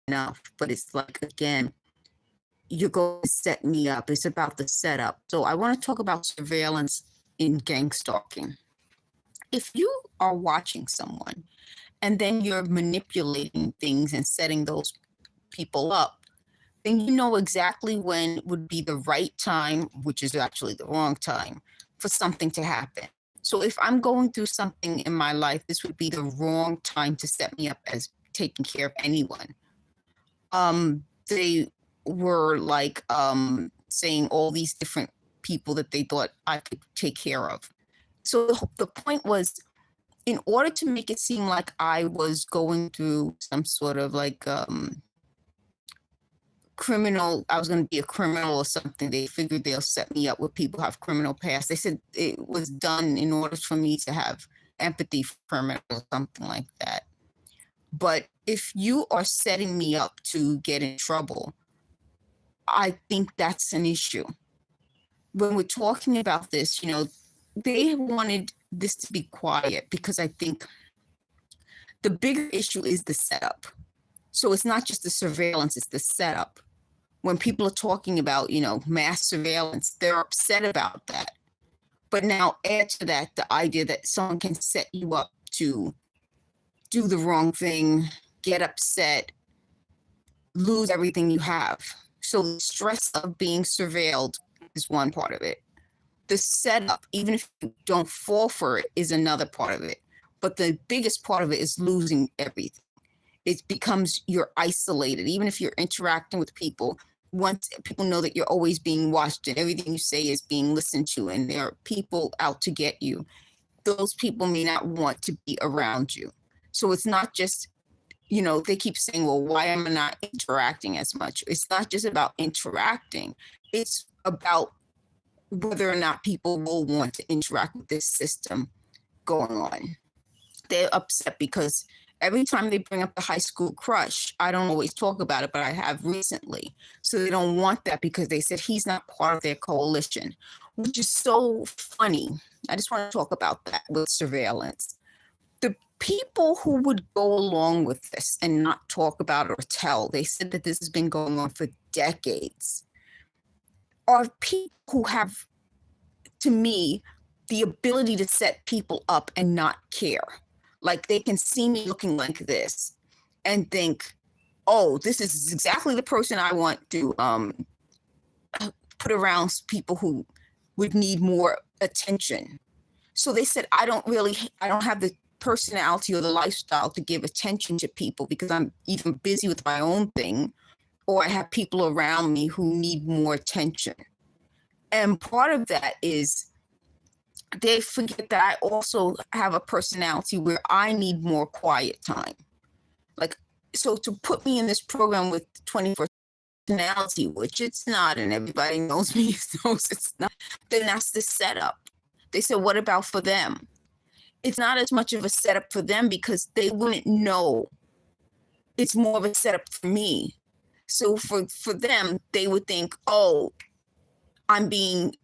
enough. But it's like, again, you're going to set me up. It's about the setup. So I want to talk about surveillance in gang stalking. If you are watching someone and then you're manipulating things and setting those people up, then you know exactly when would be the right time, which is actually the wrong time, for something to happen. So if I'm going through something in my life, this would be the wrong time to set me up as taking care of anyone. They were like saying all these different people that they thought I could take care of. So the point was, in order to make it seem like I was going through some sort of like criminal, I was going to be a criminal or something, they figured they'll set me up with people who have criminal past. They said it was done in order for me to have empathy for criminals or something like that. But if you are setting me up to get in trouble, I think that's an issue. When we're talking about this, they wanted this to be quiet because I think the bigger issue is the setup. So it's not just the surveillance, it's the setup. When people are talking about, mass surveillance, they're upset about that. But now add to that the idea that someone can set you up to do the wrong thing, get upset, lose everything you have. So the stress of being surveilled is one part of it. The setup, even if you don't fall for it, is another part of it. But the biggest part of it is losing everything. It becomes you're isolated. Even if you're interacting with people, once people know that you're always being watched and everything you say is being listened to and there are people out to get you, those people may not want to be around you. So it's not just, they keep saying, well, why am I not interacting as much? It's not just about interacting. It's about whether or not people will want to interact with this system going on. They're upset because every time they bring up the high school crush, I don't always talk about it, but I have recently. So they don't want that because they said he's not part of their coalition, which is so funny. I just want to talk about that with surveillance. The people who would go along with this and not talk about it or tell, they said that this has been going on for decades, are people who have, to me, the ability to set people up and not care. Like they can see me looking like this and think, oh, this is exactly the person I want to put around people who would need more attention. So they said, I don't have the personality or the lifestyle to give attention to people because I'm either busy with my own thing or I have people around me who need more attention. And part of that is they forget that I also have a personality where I need more quiet time. Like, so to put me in this program with 24 personality, which it's not, and everybody knows me, knows it's not, then that's the setup. They said, what about for them? It's not as much of a setup for them because they wouldn't know. It's more of a setup for me. So for them, they would think, oh, I'm being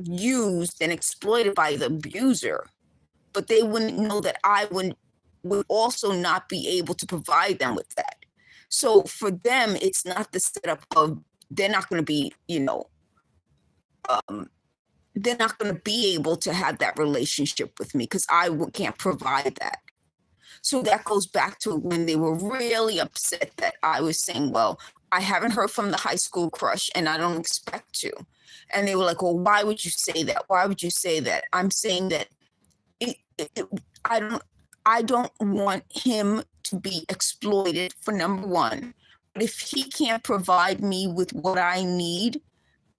used and exploited by the abuser, but they wouldn't know that I would also not be able to provide them with that. So for them, it's not the setup of they're not going to be, they're not going to be able to have that relationship with me because I can't provide that. So that goes back to when they were really upset that I was saying, well, I haven't heard from the high school crush and I don't expect to. And they were like, well, why would you say that? Why would you say that? I'm saying that I don't want him to be exploited, for number one. But if he can't provide me with what I need,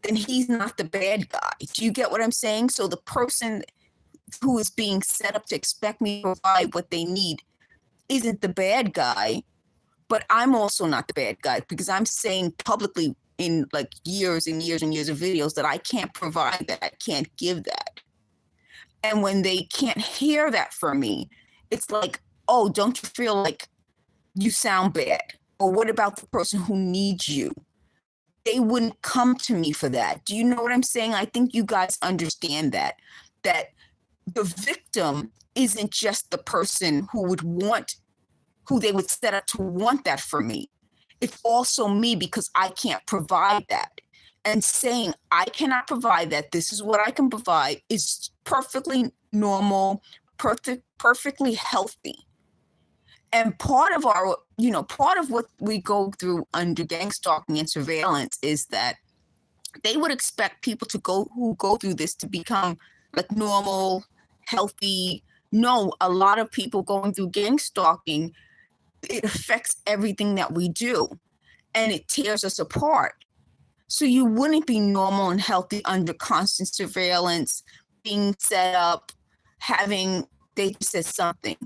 then he's not the bad guy. Do you get what I'm saying? So the person who is being set up to expect me to provide what they need isn't the bad guy, but I'm also not the bad guy because I'm saying publicly in like years and years and years of videos that I can't provide that, I can't give that. And when they can't hear that from me, it's like, oh, don't you feel like you sound bad? Or what about the person who needs you? They wouldn't come to me for that. Do you know what I'm saying? I think you guys understand that the victim isn't just the person who they would set up to want that for me. It's also me because I can't provide that. And saying I cannot provide that, this is what I can provide, is perfectly normal, perfectly healthy. And part of our, part of what we go through under gang stalking and surveillance is that they would expect people who go through this to become like normal, healthy. No, a lot of people going through gang stalking, it affects everything that we do and it tears us apart. So you wouldn't be normal and healthy under constant surveillance, being set up, they just said something,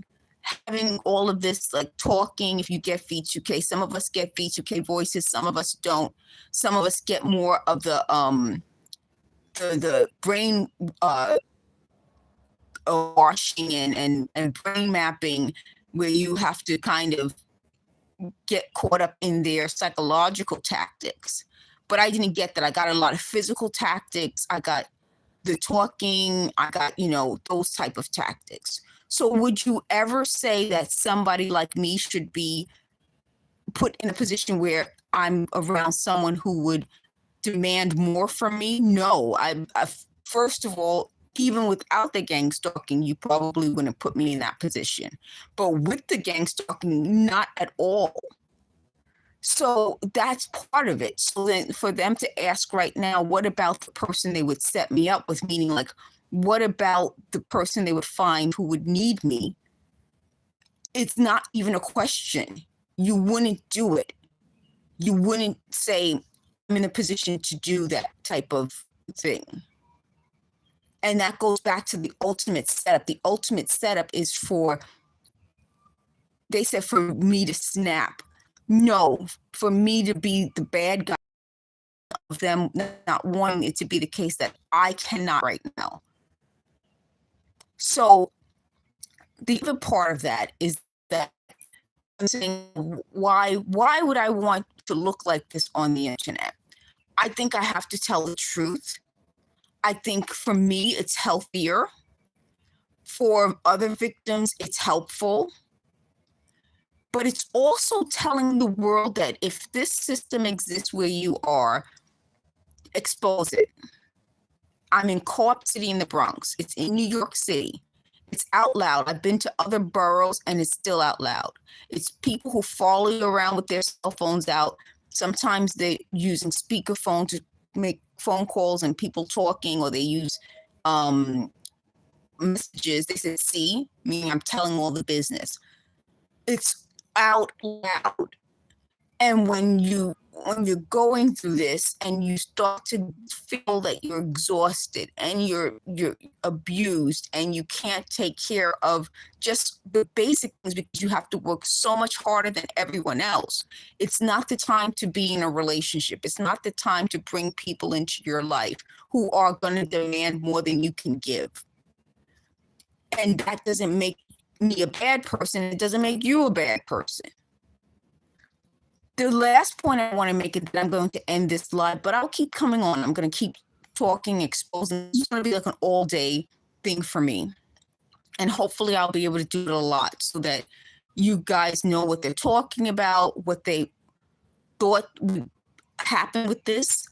having all of this like talking. If you get V2K, some of us get V2K voices, some of us don't. Some of us get more of the brain washing and brain mapping, where you have to kind of get caught up in their psychological tactics. But I didn't get that. I got a lot of physical tactics. I got the talking. I got, those type of tactics. So would you ever say that somebody like me should be put in a position where I'm around someone who would demand more from me? No. I first of all, even without the gang stalking, you probably wouldn't put me in that position. But with the gang stalking, not at all. So that's part of it. So then for them to ask right now, what about the person they would set me up with? Meaning, like, what about the person they would find who would need me? It's not even a question. You wouldn't do it. You wouldn't say, I'm in a position to do that type of thing. And that goes back to the ultimate setup. The ultimate setup is they said for me to snap. No, for me to be the bad guy of them not wanting it to be the case that I cannot right now. So the other part of that is that I'm saying, why would I want to look like this on the internet? I think I have to tell the truth. I think for me, it's healthier. For other victims, it's helpful. But it's also telling the world that if this system exists where you are, expose it. I'm in Co-op City in the Bronx. It's in New York City. It's out loud. I've been to other boroughs and it's still out loud. It's people who follow you around with their cell phones out. Sometimes they're using speakerphone to make phone calls and people talking, or they use messages. They said, see, meaning I'm telling all the business. It's out loud. And when you're going through this and you start to feel that you're exhausted and you're abused and you can't take care of just the basic things because you have to work so much harder than everyone else, it's not the time to be in a relationship. It's not the time to bring people into your life who are going to demand more than you can give. And that doesn't make me a bad person. It doesn't make you a bad person. The last point I want to make is that I'm going to end this live, but I'll keep coming on. I'm going to keep talking, exposing. It's going to be like an all-day thing for me. And hopefully I'll be able to do it a lot so that you guys know what they're talking about, what they thought would happen with this.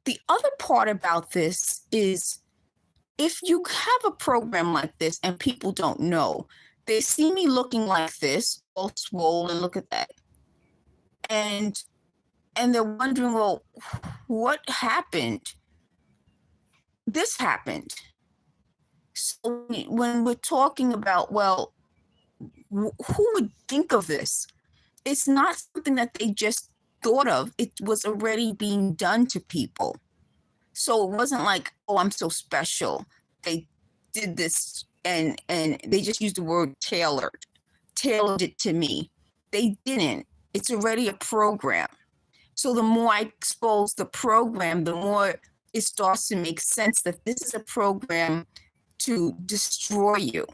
The other part about this is if you have a program like this and people don't know, they see me looking like this, all swollen, look at that. And they're wondering, well, what happened? This happened. So when we're talking about, well, who would think of this? It's not something that they just thought of. It was already being done to people. So it wasn't like, oh, I'm so special. They did this and they just used the word tailored it to me. They didn't. It's already a program. So the more I expose the program, the more it starts to make sense that this is a program to destroy you.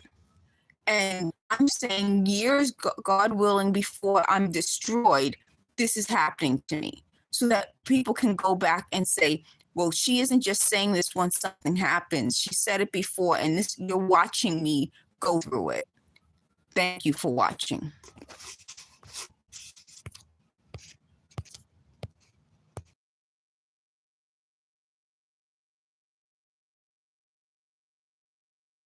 And I'm saying years, God willing, before I'm destroyed, this is happening to me. So that people can go back and say, well, she isn't just saying this when something happens. She said it before, and you're watching me go through it. Thank you for watching.